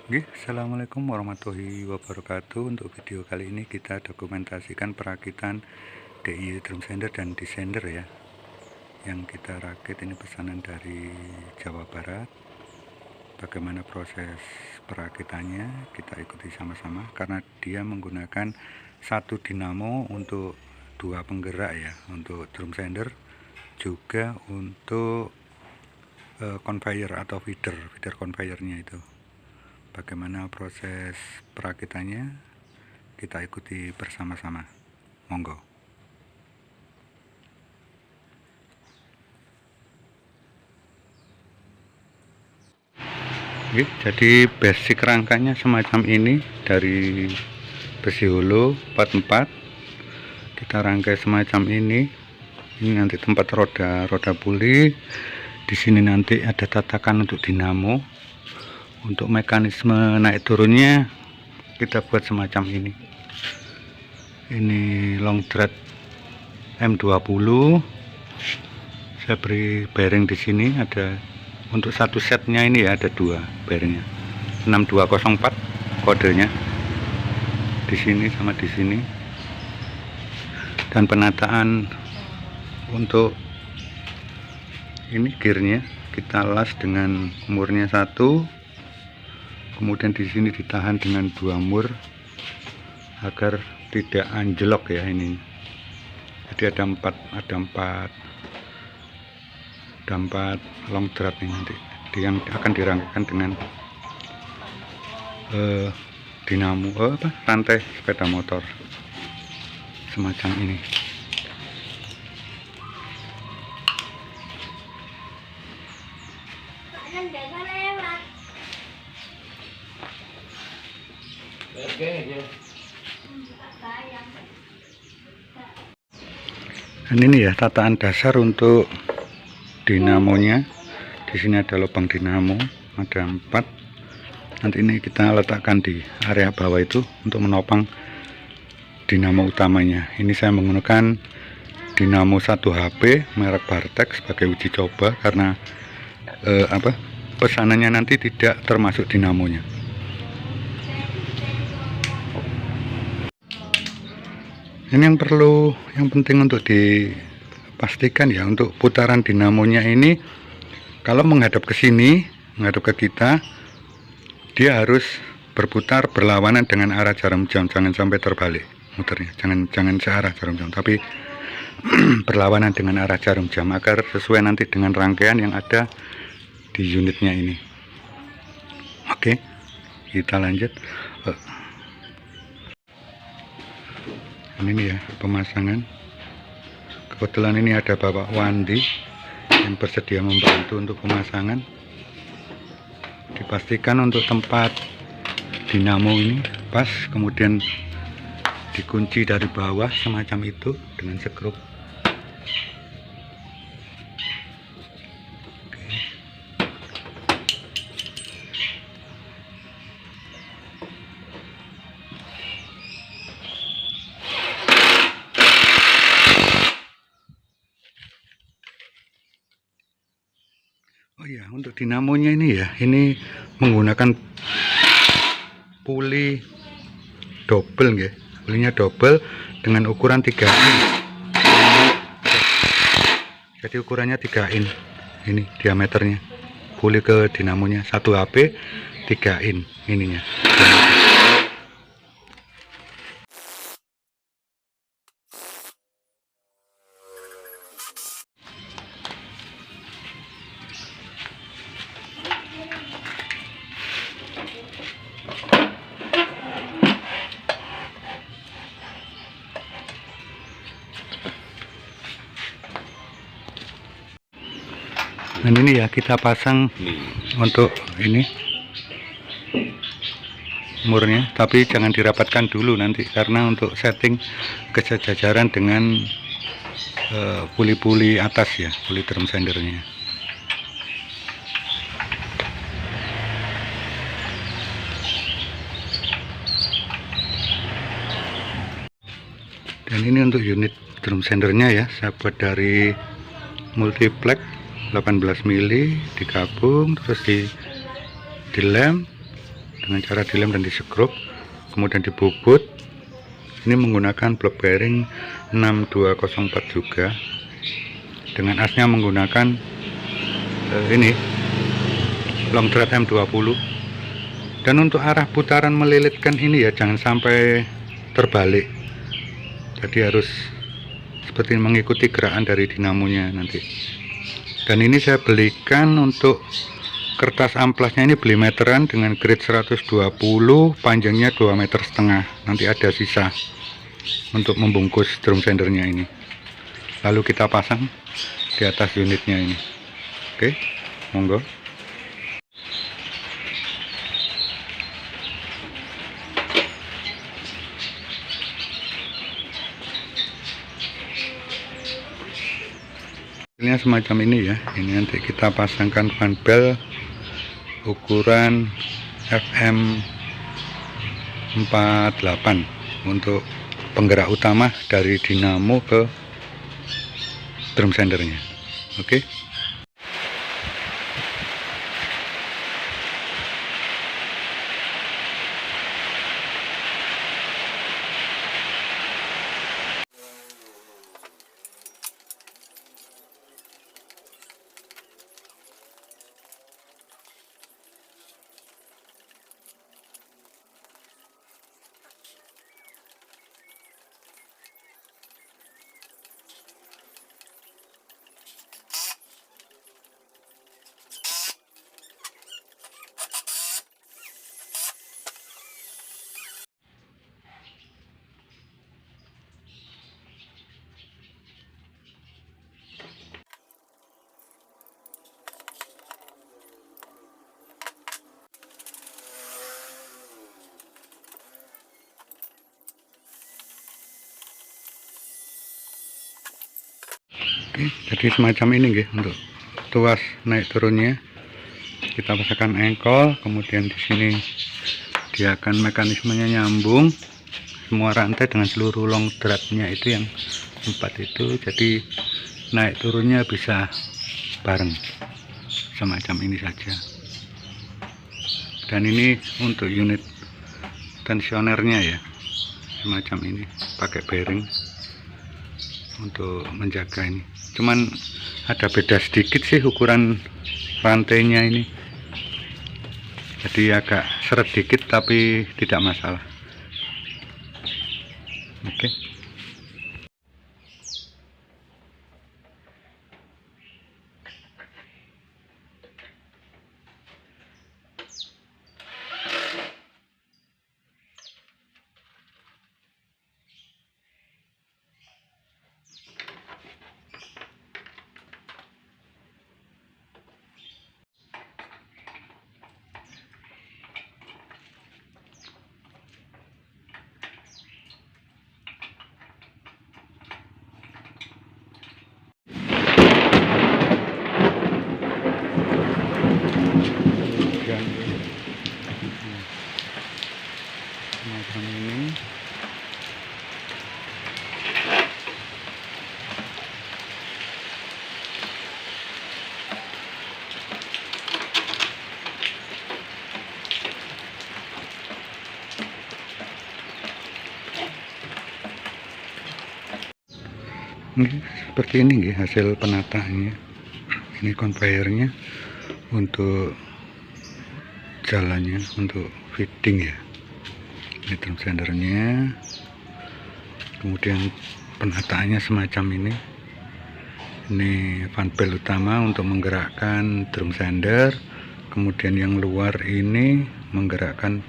Oke, Assalamualaikum warahmatullahi wabarakatuh. Untuk video kali ini kita dokumentasikan perakitan DIY drum sander dan descender ya. Yang kita rakit ini pesanan dari Jawa Barat. Bagaimana proses perakitannya kita ikuti sama-sama, karena dia menggunakan satu dinamo untuk dua penggerak ya, untuk drum sander juga untuk conveyor atau feeder conveyornya itu. Bagaimana proses perakitannya kita ikuti bersama-sama, monggo. Oke, jadi basic rangkanya semacam ini, dari besi holo 44 kita rangkai semacam ini. Ini nanti tempat roda puli. Di sini nanti ada tatakan untuk dinamo. Untuk mekanisme naik turunnya kita buat semacam ini. Ini long thread M20. Saya beri bearing di sini, ada untuk satu setnya ini ya, ada dua bearingnya. 6204 kodenya. Di sini sama di sini. Dan penataan untuk ini gearnya kita las dengan murnya 1. Kemudian di sini ditahan dengan 2 mur agar tidak anjlok ya ini. Jadi ada empat long thread nih nanti yang akan dirangkaikan dengan dinamo rantai sepeda motor semacam ini. Dan ini ya tataan dasar untuk dinamonya. Di sini ada lubang dinamo, ada 4. Nanti ini kita letakkan di area bawah itu untuk menopang dinamo utamanya. Ini saya menggunakan dinamo 1 HP merek Bartek sebagai uji coba, karena pesanannya nanti tidak termasuk dinamonya. Ini yang penting untuk dipastikan ya, untuk putaran dinamonya ini kalau menghadap ke sini, menghadap ke kita, dia harus berputar berlawanan dengan arah jarum jam, jangan sampai terbalik muternya, jangan searah jarum jam, tapi berlawanan dengan arah jarum jam agar sesuai nanti dengan rangkaian yang ada di unitnya ini. Oke, kita lanjut. Ini ya pemasangan. Kebetulan ini ada Bapak Wandi yang bersedia membantu untuk pemasangan. Dipastikan untuk tempat dinamo ini pas, kemudian dikunci dari bawah semacam itu dengan skrup. Oh ya, untuk dinamonya ini ya, ini menggunakan puli double ya. Pulinya double dengan ukuran 3 in. Jadi ukurannya 3 in. Ini diameternya. Puli ke dinamonya 1 HP 3 in ininya. Dan ini ya kita pasang untuk ini murnya, tapi jangan dirapatkan dulu nanti, karena untuk setting kesejajaran dengan puli-puli atas ya, puli drum sandernya. Dan ini untuk unit drum sandernya ya, saya buat dari multiplex 18 mili digabung, terus dilem, dengan cara dilem dan disekrup, kemudian dibobot. Ini menggunakan blok bearing 6204 juga, dengan asnya menggunakan ini long thread M20. Dan untuk arah putaran melilitkan ini ya jangan sampai terbalik, jadi harus seperti mengikuti gerakan dari dinamonya nanti. Dan ini saya belikan untuk kertas amplasnya, ini beli meteran dengan grade 120, panjangnya 2,5 meter. Nanti ada sisa untuk membungkus drum sandernya ini, lalu kita pasang di atas unitnya ini. Oke, monggo. Hasilnya semacam ini ya. Ini nanti kita pasangkan fan bell ukuran FM 48 untuk penggerak utama dari dinamo ke drum sandernya. Oke. Oke, jadi semacam ini nggih untuk tuas naik turunnya. Kita pasangkan engkol, kemudian di sini dia akan mekanismenya nyambung semua rantai dengan seluruh long threadnya itu yang 4 itu, jadi naik turunnya bisa bareng semacam ini saja. Dan ini untuk unit tensionernya ya, semacam ini pakai bearing untuk menjaga ini. Cuman ada beda sedikit sih ukuran rantainya ini, jadi agak seret dikit tapi tidak masalah. Oke. Macam ini. Ini seperti ini nggih hasil penataannya. Ini conveyornya untuk jalannya, untuk fitting ya. Ini drum sandernya, kemudian penataannya semacam ini. Ini fan bell utama untuk menggerakkan drum sander, kemudian yang luar ini menggerakkan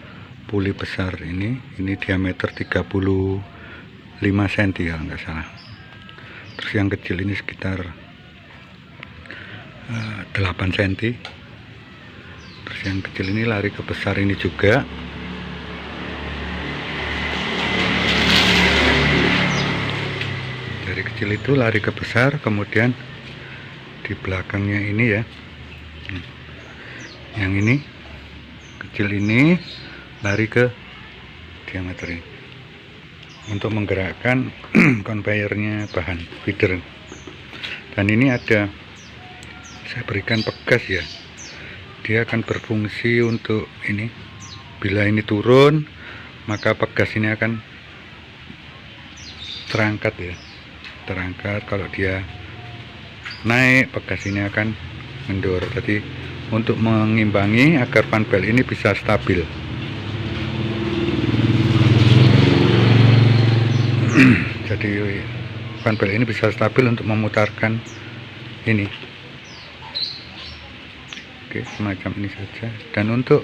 puli besar ini diameter 35 cm kalau nggak salah. Terus yang kecil ini sekitar 8 cm. Terus yang kecil ini lari ke besar ini juga. Dari kecil itu lari ke besar, kemudian di belakangnya ini ya, yang ini kecil ini lari ke diameter ini untuk menggerakkan conveyornya bahan feeder. Dan ini ada, saya berikan pegas ya, dia akan berfungsi untuk ini Bila ini turun, maka pegas ini akan terangkat ya, terangkat. Kalau dia naik, pegas ini akan mendur. Jadi untuk mengimbangi agar fan belt ini bisa stabil. Jadi fan belt ini bisa stabil untuk memutarkan ini. Oke, semacam ini saja. Dan untuk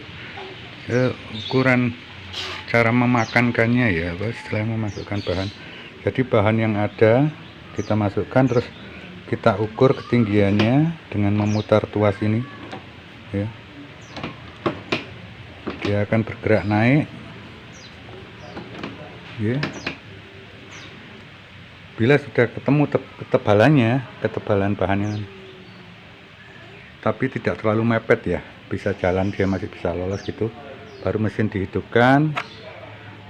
ukuran cara memakankannya ya, setelah memasukkan bahan. Jadi bahan yang ada kita masukkan, terus kita ukur ketinggiannya dengan memutar tuas ini ya. Dia akan bergerak naik ya. Bila sudah ketemu ketebalan bahannya, tapi tidak terlalu mepet ya, bisa jalan, dia masih bisa lolos gitu, baru mesin dihidupkan.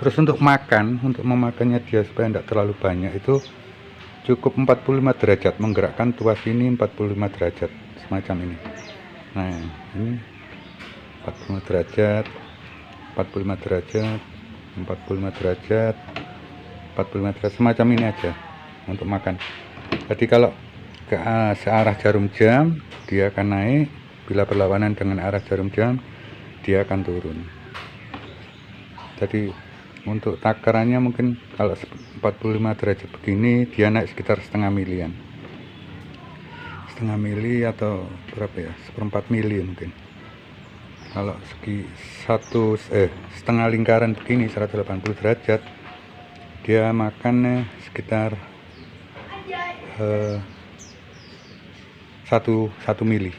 Terus untuk memakannya dia supaya tidak terlalu banyak, itu cukup 45 derajat, menggerakkan tuas ini 45 derajat semacam ini. Nah ini 45 derajat, 45 derajat, 45 derajat, 45 derajat, semacam ini aja untuk makan. Jadi kalau ke searah jarum jam dia akan naik, bila berlawanan dengan arah jarum jam dia akan turun. Jadi untuk takarannya mungkin kalau 45 derajat begini dia naik sekitar setengah milian, setengah mili atau berapa ya, 1/4 mili mungkin. Kalau segi setengah lingkaran begini 180 derajat, dia makan sekitar 1 mili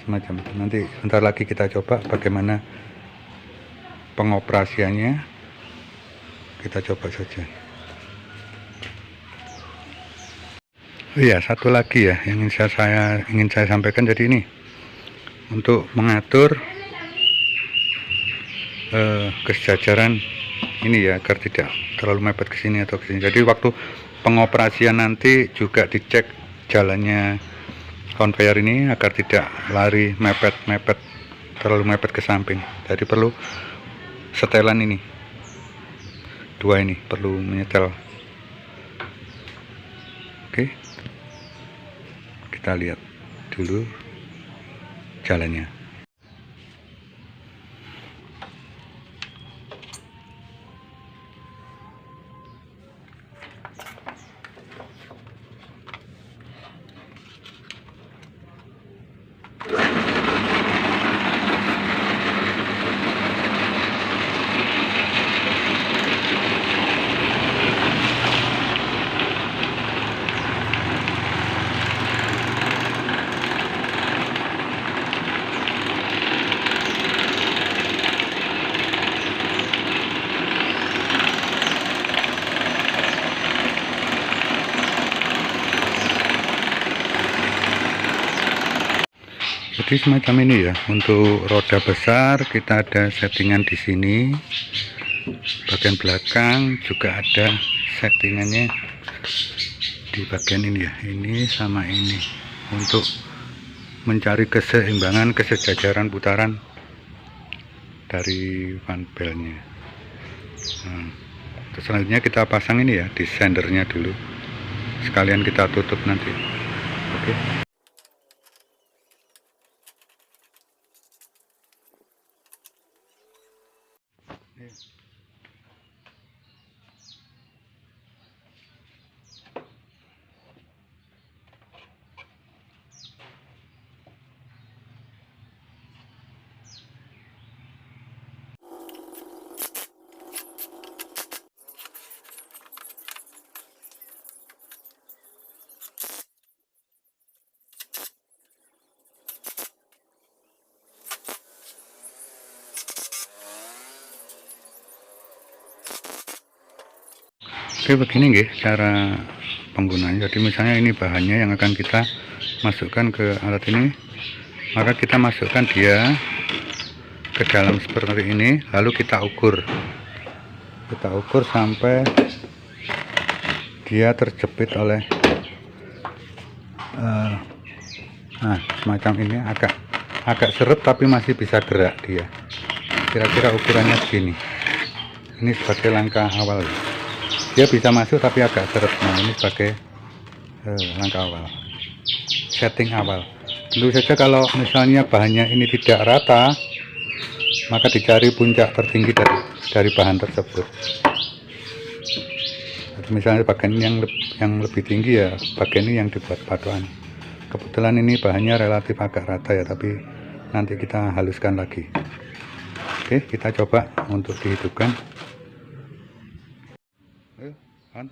semacam itu. Nanti bentar lagi kita coba bagaimana pengoperasiannya, kita coba saja. Oh iya, satu lagi ya yang ingin saya sampaikan. Jadi ini untuk mengatur kesejajaran ini ya, agar tidak terlalu mepet ke sini atau ke sini. Jadi waktu pengoperasian nanti juga dicek jalannya conveyor ini agar tidak lari terlalu mepet ke samping. Jadi perlu setelan ini, dua ini perlu menyetel. Oke, kita lihat dulu jalannya. Jadi semacam ini ya. Untuk roda besar kita ada settingan di sini, bagian belakang juga ada settingannya di bagian ini ya, ini sama ini, untuk mencari keseimbangan, kesejajaran putaran dari fan beltnya. Selanjutnya kita pasang ini ya, di sendernya dulu, sekalian kita tutup nanti. Oke. Oke, begini nggih cara penggunaannya. Jadi misalnya ini bahannya yang akan kita masukkan ke alat ini, maka kita masukkan dia ke dalam seperti ini, lalu kita ukur sampai dia terjepit oleh semacam ini, agak seret tapi masih bisa gerak dia. kira-kira ukurannya segini. Ini sebagai langkah awal, dia bisa masuk tapi agak seret. Nah, ini sebagai langkah awal, setting awal. Tentu saja kalau misalnya bahannya ini tidak rata, maka dicari puncak tertinggi dari bahan tersebut. Misalnya bagian yang lebih tinggi, ya bagian ini yang dibuat paduan. Kebetulan ini bahannya relatif agak rata ya, tapi nanti kita haluskan lagi. Oke, kita coba untuk dihidupkan. Ayo, on.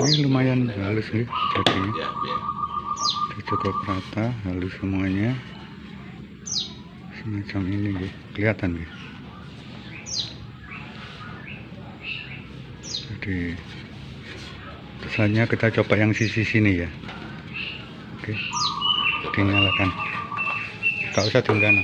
Ini lumayan halus nih jadinya, cukup rata, halus semuanya, semacam ini nih, kelihatan nih. Jadi kesannya kita coba yang sisi sini ya. Oke, dinyalakan, gak usah diungkana.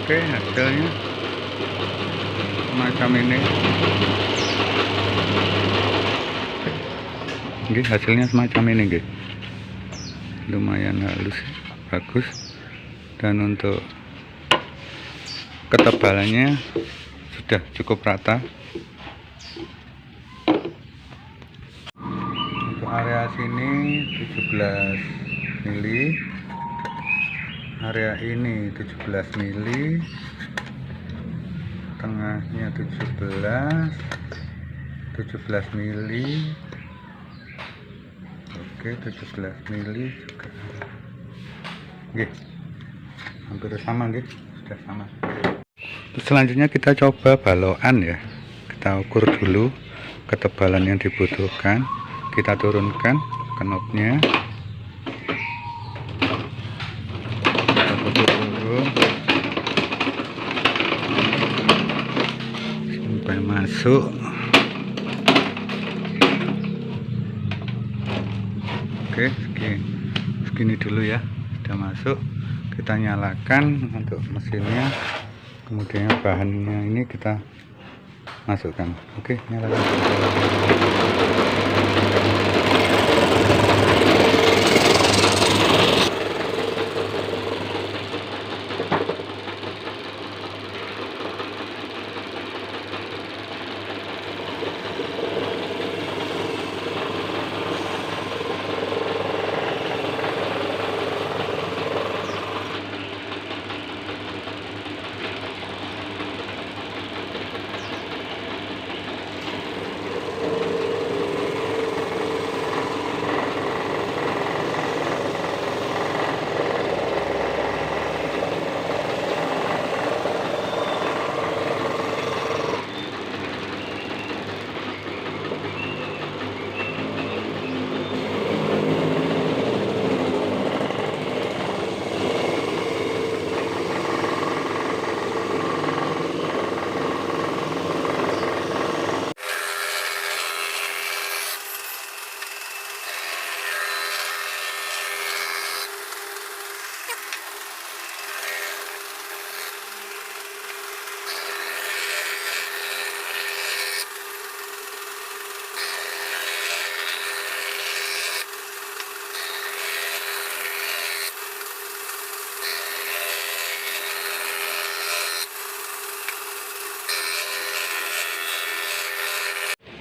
Oke, hasilnya semacam ini. Oke, hasilnya semacam ini, guys. Lumayan halus, bagus. Dan untuk ketebalannya sudah cukup rata. Untuk area sini 17 mili, area ini 17 mili, tengahnya 17 mili. Oke, 17 mili juga. Oke, hampir sama, guys. Sudah sama. Selanjutnya kita coba balokan ya. Kita ukur dulu ketebalan yang dibutuhkan. Kita turunkan knopnya. Kita turun sampai masuk. Oke, segini dulu ya. Sudah masuk. Kita nyalakan untuk mesinnya. Kemudian bahannya ini kita masukkan. Oke, nyalakan.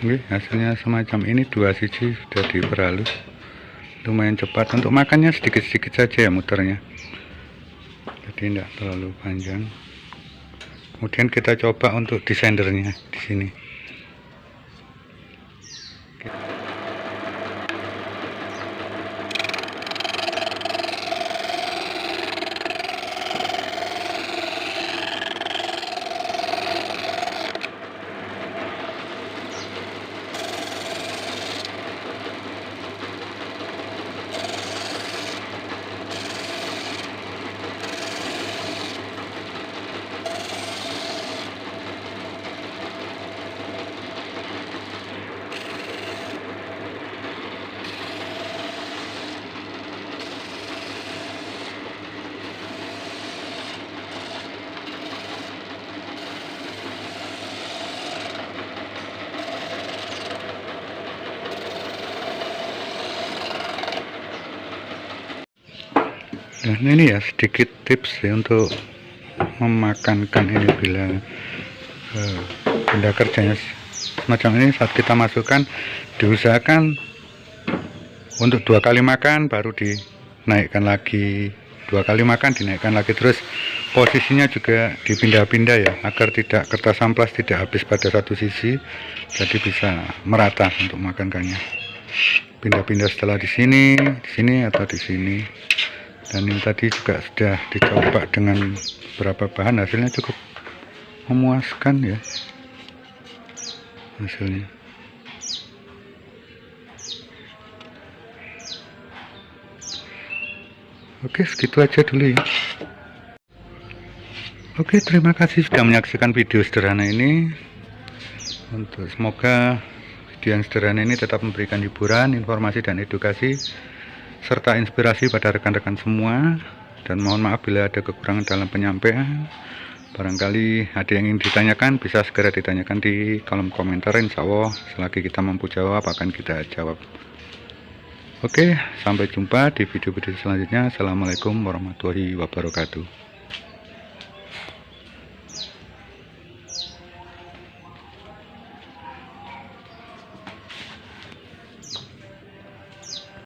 Oke, hasilnya semacam ini. 2 sisi sudah diperhalus, lumayan cepat. Untuk makannya sedikit-sedikit saja ya muternya, jadi tidak terlalu panjang. Kemudian kita coba untuk desendernya di sini. Dan ini ya sedikit tips ya untuk memakankan ini bila benda kerjanya semacam ini. Saat kita masukkan, diusahakan untuk 2 kali makan baru dinaikkan lagi, 2 kali makan dinaikkan lagi, terus posisinya juga dipindah-pindah ya, agar tidak kertas amplas tidak habis pada satu sisi, jadi bisa merata untuk makankannya. Pindah-pindah setelah di sini atau di sini. Dan ini tadi juga sudah dicoba dengan beberapa bahan, hasilnya cukup memuaskan ya hasilnya. Oke, segitu aja dulu ya. Oke, terima kasih sudah menyaksikan video sederhana ini. Semoga video yang sederhana ini tetap memberikan hiburan, informasi dan edukasi serta inspirasi pada rekan-rekan semua, dan mohon maaf bila ada kekurangan dalam penyampaian. Barangkali ada yang ingin ditanyakan, bisa segera ditanyakan di kolom komentar. Insya Allah selagi kita mampu jawab akan kita jawab. Oke, sampai jumpa di video-video selanjutnya. Assalamualaikum warahmatullahi wabarakatuh.